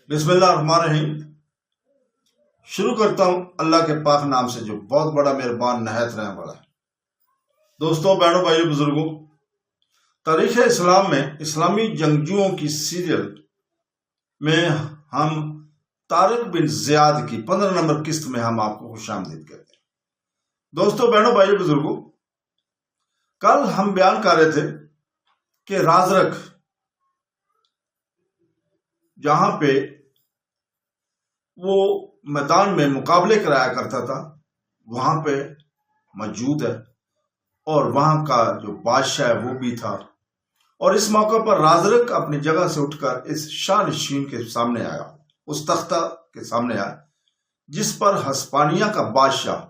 بسم اللہ الرحمن الرحیم۔ شروع کرتا ہوں اللہ کے پاک نام سے جو بہت بڑا مہربان نہایت رحم والا ہے۔ دوستوں، بہنوں، بھائیوں، بزرگوں، تاریخ اسلام میں اسلامی جنگجوؤں کی سیریل میں ہم طارق بن زیاد کی 15 نمبر قسط میں ہم آپ کو خوش آمدید کہتے ہیں۔ دوستوں، بہنوں، بھائیوں، بزرگوں، کل ہم بیان کر رہے تھے کہ رازرک جہاں پہ وہ میدان میں مقابلے کرایا کرتا تھا وہاں پہ موجود ہے، اور وہاں کا جو بادشاہ ہے وہ بھی تھا، اور اس موقع پر رازرک اپنی جگہ سے اٹھ کر اس شاہ نشین کے سامنے آیا، اس تختہ کے سامنے آیا جس پر ہسپانیہ کا بادشاہ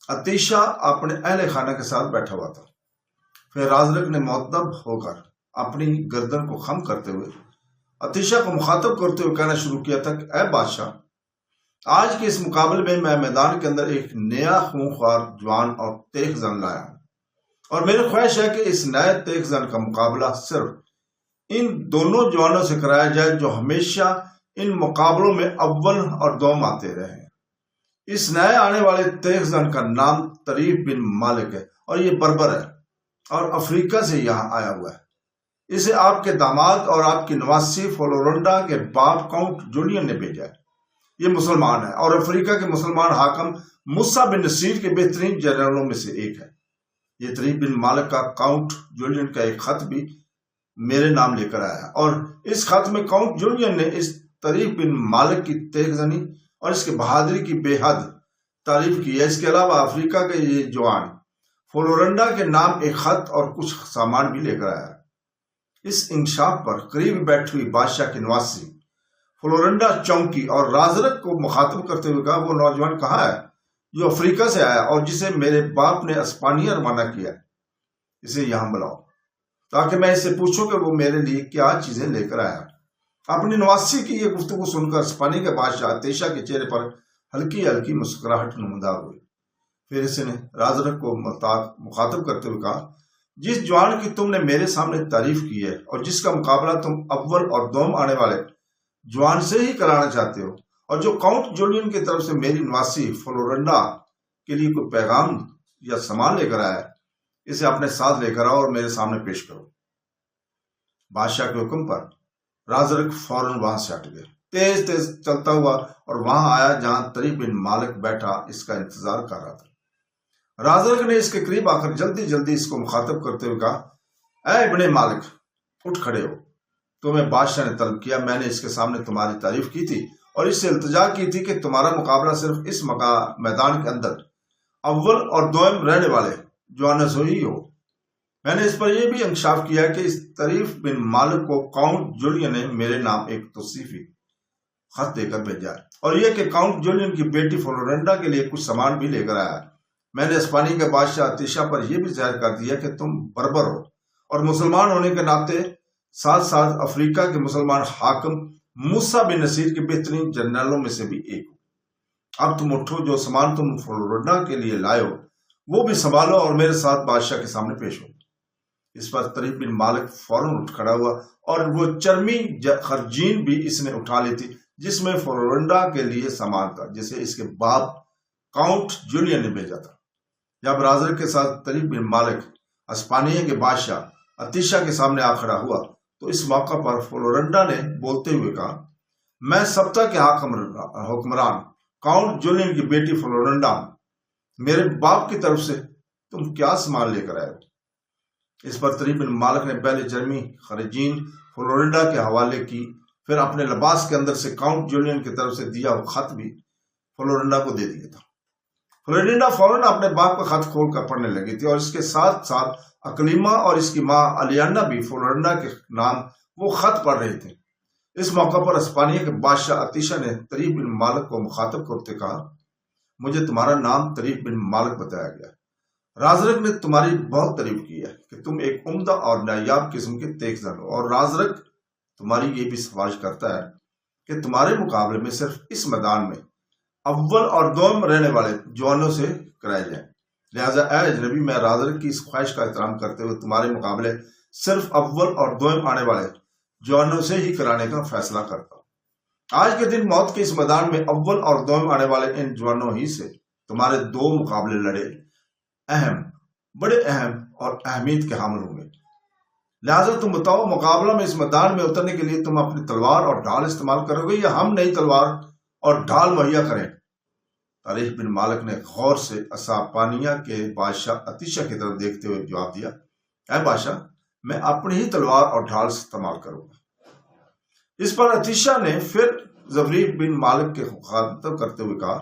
عطیشہ اپنے اہل خانہ کے ساتھ بیٹھا ہوا تھا۔ پھر رازرک نے مؤدب ہو کر اپنی گردن کو خم کرتے ہوئے عطیشہ کو مخاطب کرتے ہوئے کہنا شروع کیا تھا کہ اے بادشاہ، آج کے اس مقابلے میں میدان کے اندر ایک نیا خونخوار جوان اور تیغ زن لایا ہوں، اور میری خواہش ہے کہ اس نئے تیغ زن کا مقابلہ صرف ان دونوں جوانوں سے کرایا جائے جو ہمیشہ ان مقابلوں میں اول اور دوم آتے رہے ہیں۔ اس نئے آنے والے تیغ زن کا نام طریف بن مالک ہے، اور یہ بربر ہے اور افریقہ سے یہاں آیا ہوا ہے۔ اسے آپ کے داماد اور آپ کی نواسی فلورنڈا کے باپ کاؤنٹ جولین نے بھیجا ہے۔ یہ مسلمان ہے اور افریقہ کے مسلمان حاکم موسیٰ بن نصیر کے بہترین جنرلوں میں سے ایک ہے۔ یہ طریف بن مالک کا کاؤنٹ جولین کا ایک خط بھی میرے نام لے کر آیا، اور اس خط میں کاؤنٹ جولین نے اس طریف بن مالک کی تیغ زنی اور اس کے بہادری کی بے حد تعریف کی ہے۔ اس کے علاوہ افریقہ کے یہ جوان فلورنڈا کے نام ایک خط اور کچھ سامان بھی لے کر آیا۔ اس انکشاف پر قریب بیٹھی ہوئی بادشاہ کی نواسی فلورنڈا چونکی اور رازرک کو مخاطب کرتے ہوئے کہا، وہ نوجوان کہاں ہے جو افریقہ سے آیا اور جسے میرے باپ نے اسپانیہ روانہ کیا ہے؟ اسے یہاں بلاؤ تاکہ میں اسے پوچھوں کہ وہ میرے لیے کیا چیزیں لے کر آیا۔ اپنی نواسی کی یہ گفتگو سن کر اسپانیہ کے بادشاہ عطیشہ کے چہرے پر ہلکی ہلکی مسکراہٹ نمودار ہوئی۔ پھر اس نے رازرک کو مخاطب کرتے ہوئے کہا، جس جوان کی تم نے میرے سامنے تعریف کی ہے اور جس کا مقابلہ تم اول اور دوم آنے والے جوان سے ہی کرانا چاہتے ہو، اور جو کاؤنٹ جولین کی طرف سے میری نواسی فلورنڈا کے لیے کوئی پیغام یا سامان لے کر آیا ہے، اسے اپنے ساتھ لے کر آؤ اور میرے سامنے پیش کرو۔ بادشاہ کے حکم پر رازرک فوراً وہاں سے ہٹ گیا، تیز تیز چلتا ہوا اور وہاں آیا جہاں طریف بن مالک بیٹھا اس کا انتظار کر رہا تھا۔ رازرک نے اس کے قریب آ کر جلدی جلدی اس کو مخاطب کرتے ہوئے کہا، اے ابن مالک، اٹھ کھڑے ہو، تمہیں بادشاہ نے طلب کیا۔ میں نے اس کے سامنے تمہاری تعریف کی تھی اور اس سے التجا کی تھی کہ تمہارا مقابلہ صرف اس میدان کے اندر اول اور دوم رہنے والے جوانوں سے ہی ہو۔ میں نے اس پر یہ بھی انکشاف کیا کہ اس طریف بن مالک کو کاؤنٹ جولین نے میرے نام ایک توصیفی خط دے کر بھیجا ہے، اور یہ کہ کاؤنٹ جولین کی بیٹی فلورنڈا کے لیے کچھ سامان بھی لے کر آیا ہے۔ میں نے اسپانیہ کے بادشاہ عطیشہ پر یہ بھی ظاہر کر دیا کہ تم بربر ہو اور مسلمان ہونے کے ناطے ساتھ ساتھ افریقہ کے مسلمان حاکم موسیٰ بن نصیر کے بہترین جنرلوں میں سے بھی ایک ہو۔ اب تم اٹھو، جو سامان تم فلورنڈا کے لیے لائے ہو وہ بھی سنبھالو اور میرے ساتھ بادشاہ کے سامنے پیش ہو۔ اس پر طریف بن مالک فوراً اٹھ کھڑا ہوا، اور وہ چرمی خرجین بھی اس نے اٹھا لی تھی جس میں فلورنڈا کے لیے سامان تھا جسے اس کے باپ کاؤنٹ جولین نے بھیجا تھا۔ جب رازرک کے ساتھ طریف بن مالک اسپانیہ کے بادشاہ عطیشہ کے سامنے آ کھڑا ہوا تو اس موقع پر فلورنڈا نے بولتے ہوئے کہا، میں سبتا کے حکمران کاؤنٹ جولین کی بیٹی فلورنڈا، میرے باپ کی طرف سے تم کیا سامان لے کر آئے ہو؟ اس پر طریف بن مالک نے پہلے چرمی خرجین فلورنڈا کے حوالے کی، پھر اپنے لباس کے اندر سے کاؤنٹ جولین کی طرف سے دیا ہوا خط بھی فلورنڈا کو دے دیا تھا۔ فلورنڈا فوراً اپنے باپ کا خط کھول کر پڑھنے لگی تھی، اور اس کے ساتھ ساتھ اکلیما اور اس کی ماں الیانا بھی فلورنڈا کے نام وہ خط پڑھ رہے تھے۔ اس موقع پر اسپانیہ کے بادشاہ عطیشہ نے طریف بن مالک کو مخاطب کرتے کہا، مجھے تمہارا نام طریف بن مالک بتایا گیا۔ رازرک نے تمہاری بہت تعریف کی ہے کہ تم ایک عمدہ اور نایاب قسم کے تیغ زن ہو، اور رازرک تمہاری یہ بھی سفارش کرتا ہے کہ تمہارے مقابلے میں صرف اس میدان میں اول اور دوم رہنے والے جوانوں سے کرائے جائیں۔ لہٰذا اے اجنبی، میں رازرک کی اس خواہش کا احترام کرتے ہوئے تمہارے مقابلے صرف اول اور دوم آنے والے جوانوں سے ہی کرانے کا فیصلہ کرتا ہوں۔ آج کے دن موت کے اس میدان میں اول اور دوم آنے والے ان جوانوں ہی سے تمہارے دو مقابلے لڑے بڑے اہم اور اہمیت کے حامل ہوں گے۔ لہٰذا تم بتاؤ، مقابلہ میں اس میدان میں اترنے کے لیے تم اپنی تلوار اور ڈھال استعمال کرو گے یا ہم نئی تلوار اور ڈھال مہیا کریں؟ طریح بن مالک نے غور سے اساپانیہ کے بادشاہ اتیشا کی طرف دیکھتے ہوئے جواب دیا، اے بادشاہ، میں اپنی ہی تلوار اور ڈھال استعمال کروں گا۔ اس پر اتیشا نے پھر زبریق بن مالک کے مخاطب کرتے ہوئے کہا،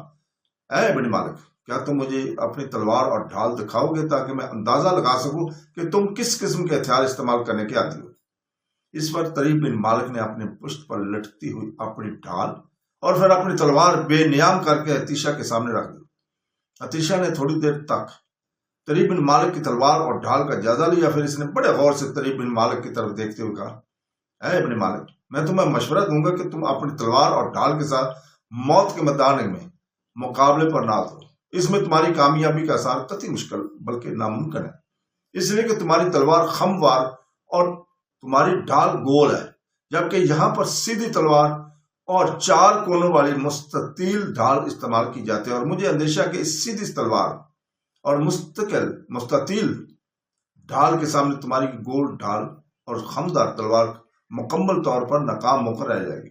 اے بن مالک، کیا تم مجھے اپنی تلوار اور ڈھال دکھاؤ گے تاکہ میں اندازہ لگا سکوں کہ تم کس قسم کے ہتھیار استعمال کرنے کے عادی ہو؟ اس پر طریح بن مالک نے اپنے پشت پر لٹکتی ہوئی اپنی ڈھال اور پھر اپنی تلوار بے نیام کر کے اتیشا کے سامنے رکھ دی۔ اتیشا نے تھوڑی دیر تک طریح بن مالک کی تلوار اور ڈھال کا جائزہ لیا، پھر اس نے بڑے غور سے طریح بن مالک کی طرف دیکھتے ہوئے کہا، اے ابن مالک، میں تمہیں مشورہ دوں گا کہ تم اپنی تلوار اور ڈھال کے ساتھ موت کے میدان میں مقابلے پر نہ اترو۔ اس میں تمہاری کامیابی کا آثار قطعی مشکل بلکہ ناممکن ہے، اس لیے کہ تمہاری تلوار خموار اور تمہاری ڈھال گول ہے، جبکہ یہاں پر سیدھی تلوار اور 4 کونوں والی مستطیل ڈھال استعمال کی جاتی ہے، اور مجھے اندیشہ کہ اس سیدھی تلوار اور مستطیل ڈھال کے سامنے تمہاری گول ڈھال اور خمدار تلوار مکمل طور پر ناکام ہو کر رہ جائے گی۔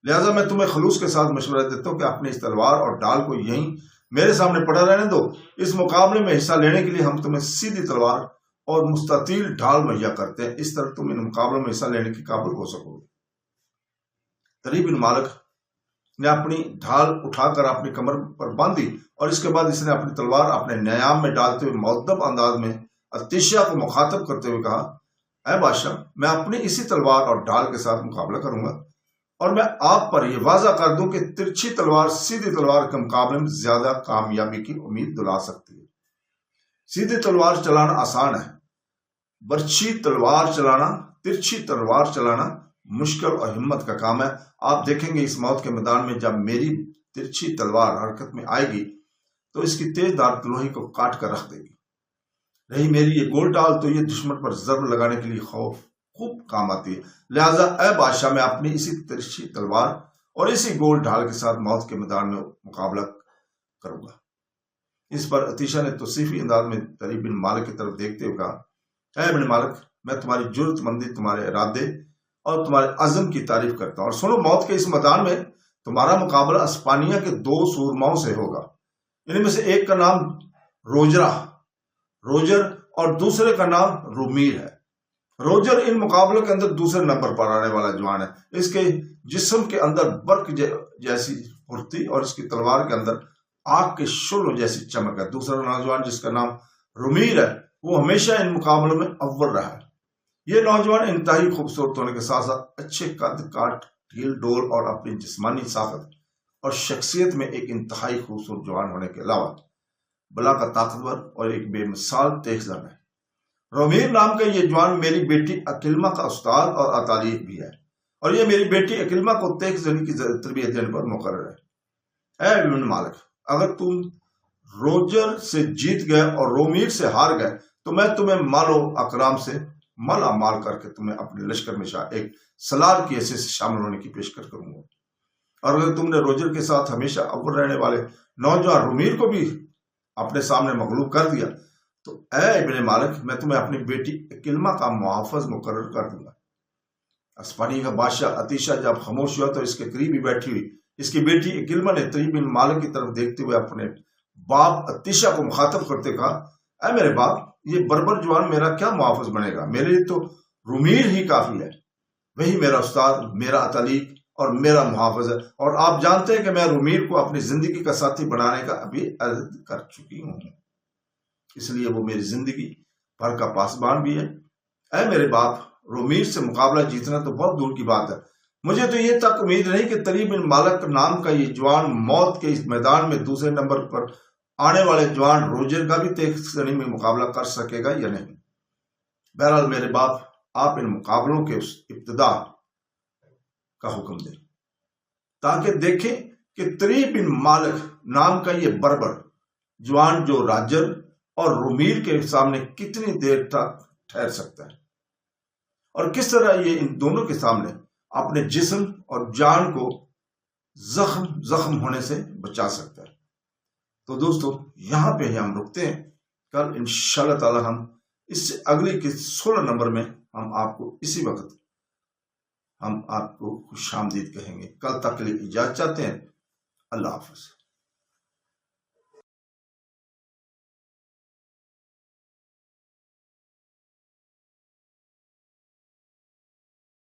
لہٰذا میں تمہیں خلوص کے ساتھ مشورہ دیتا ہوں کہ اپنی اس تلوار اور ڈھال کو یہیں میرے سامنے پڑا رہنے دو۔ اس مقابلے میں حصہ لینے کے لیے ہم تمہیں سیدھی تلوار اور مستطیل ڈھال مہیا کرتے ہیں، اس طرح تم ان مقابلوں میں حصہ لینے کے قابل ہو سکو گے۔ طریح بن مالک نے اپنی ڈھال اٹھا کر اپنی کمر پر باندھی اور اس کے بعد اس نے اپنی تلوار اپنے نیام میں ڈالتے ہوئے مؤدب انداز میں اتیشا کو مخاطب کرتے ہوئے کہا، اے بادشاہ، میں اپنی اسی تلوار اور ڈھال کے ساتھ مقابلہ کروں گا، اور میں آپ پر یہ واضح کر دوں کہ ترچھی تلوار سیدھی تلوار کے مقابلے میں زیادہ کامیابی کی امید دلا سکتی ہے۔ سیدھی تلوار چلانا آسان ہے، برچھی تلوار چلانا، ترچھی تلوار چلانا مشکل اور ہمت کا کام ہے۔ آپ دیکھیں گے اس موت کے میدان میں جب میری ترچھی تلوار حرکت میں آئے گی تو اس کی تیز دھار لوہے کو کاٹ کر رکھ دے گی۔ رہی میری یہ گول ڈال تو یہ دشمن پر ضرب لگانے کے لیے خوب کام آتی ہے۔ لہٰذا اے بادشاہ، میں اپنی اسی ترچھی تلوار اور اسی گول ڈھال کے ساتھ موت کے میدان میں مقابلہ کروں گا۔ اس پر اتیشا نے توصیفی انداز میں طریح بن مالک کی طرف دیکھتے ہوئے کہا، اے ابن مالک، میں تمہاری جرت مندی، تمہارے ارادے اور تمہارے عزم کی تعریف کرتا ہوں، اور سنو، موت کے اس میدان میں تمہارا مقابلہ اسپانیہ کے 2 سورماؤں سے ہوگا۔ ان میں سے ایک کا نام روجر اور دوسرے کا نام رومیر ہے۔ روجر ان مقابلوں کے اندر دوسرے نمبر پر آنے والا جوان ہے۔ اس کے جسم کے اندر برق جیسی پھرتی اور اس کی تلوار کے اندر آگ کے شعلوں جیسی چمک ہے۔ دوسرا نوجوان جس کا نام رومیر ہے، وہ ہمیشہ ان مقابلوں میں اول رہا ہے۔ یہ نوجوان انتہائی خوبصورت ہونے کے ساتھ ساتھ اچھے قد کاٹ، ڈھیل ڈول اور اپنی جسمانی طاقت اور شخصیت میں ایک انتہائی خوبصورت جوان ہونے کے علاوہ بلا کا طاقتور اور ایک بے مثال تیز زن ہے۔ رومیر نام کا یہ جوان میری بیٹی اکلما کا استاد اور اتالیق بھی ہے، اور یہ میری بیٹی اکلما کو تیز زنی کی تربیت دینے پر مقرر ہے۔ اے ابن مالک، اگر تم روجر سے جیت گئے اور رومیر سے ہار گئے تو میں تمہیں مال و اکرام سے مالا مال کر کے تمہیں اپنے لشکر میں ایک سلار کی حیثیت سے شامل ہونے کی پیشکش کروں گا، اور اگر تم نے روجر کے ساتھ ہمیشہ اول رہنے والے نوجوان رومیر کو بھی اپنے سامنے مغلوب کر دیا تو اے ابن مالک، میں تمہیں اپنی بیٹی اکلما کا محافظ مقرر کر دوں گا۔ اسپانیہ کا بادشاہ اتیشا جب خاموش ہوا تو اس کے قریب ہی بیٹھی ہوئی اس کی بیٹی اکلما نے طریح بن مالک کی طرف دیکھتے ہوئے اپنے باپ اتیشا کو مخاطب کرتے کہا، اے میرے باپ، یہ بربر جوان میرا کیا محافظ بنے گا؟ میرے لیے تو رومیر ہی کافی ہے، وہی میرا استاد، میرا اتالیق اور میرا محافظ ہے، اور آپ جانتے ہیں کہ میں رومیر کو اپنی زندگی کا ساتھی بنانے کا ابھی عہد کر چکی ہوں، اس لیے وہ میری زندگی بھر کا پاسبان بھی ہے۔ اے میرے باپ، رومیر سے مقابلہ جیتنا تو بہت دور کی بات ہے۔ مجھے تو یہ تک امید نہیں کہ طریح بن مالک نام کا یہ جوان موت کے اس میدان میں دوسرے نمبر پر آنے والے جوان روجر کا بھی تیز زنی میں مقابلہ کر سکے گا یا نہیں۔ بہرحال میرے باپ، آپ ان مقابلوں کے ابتدا کا حکم دیں تاکہ دیکھیں کہ طریح بن مالک نام کا یہ بربر جوان جو راجر اور رومیر کے سامنے کتنی دیر تک ٹھہر سکتا ہے، اور کس طرح یہ ان دونوں کے سامنے اپنے جسم اور جان کو زخم ہونے سے بچا سکتا ہے۔ تو دوستو یہاں پہ ہی ہم رکتے ہیں، کل انشاءاللہ تعالی ہم اس سے اگلی کے 16 نمبر میں ہم آپ کو اسی وقت ہم آپ کو خوش آمدید کہیں گے۔ کل تک کے لیے اجازت چاہتے ہیں۔ اللہ حافظ۔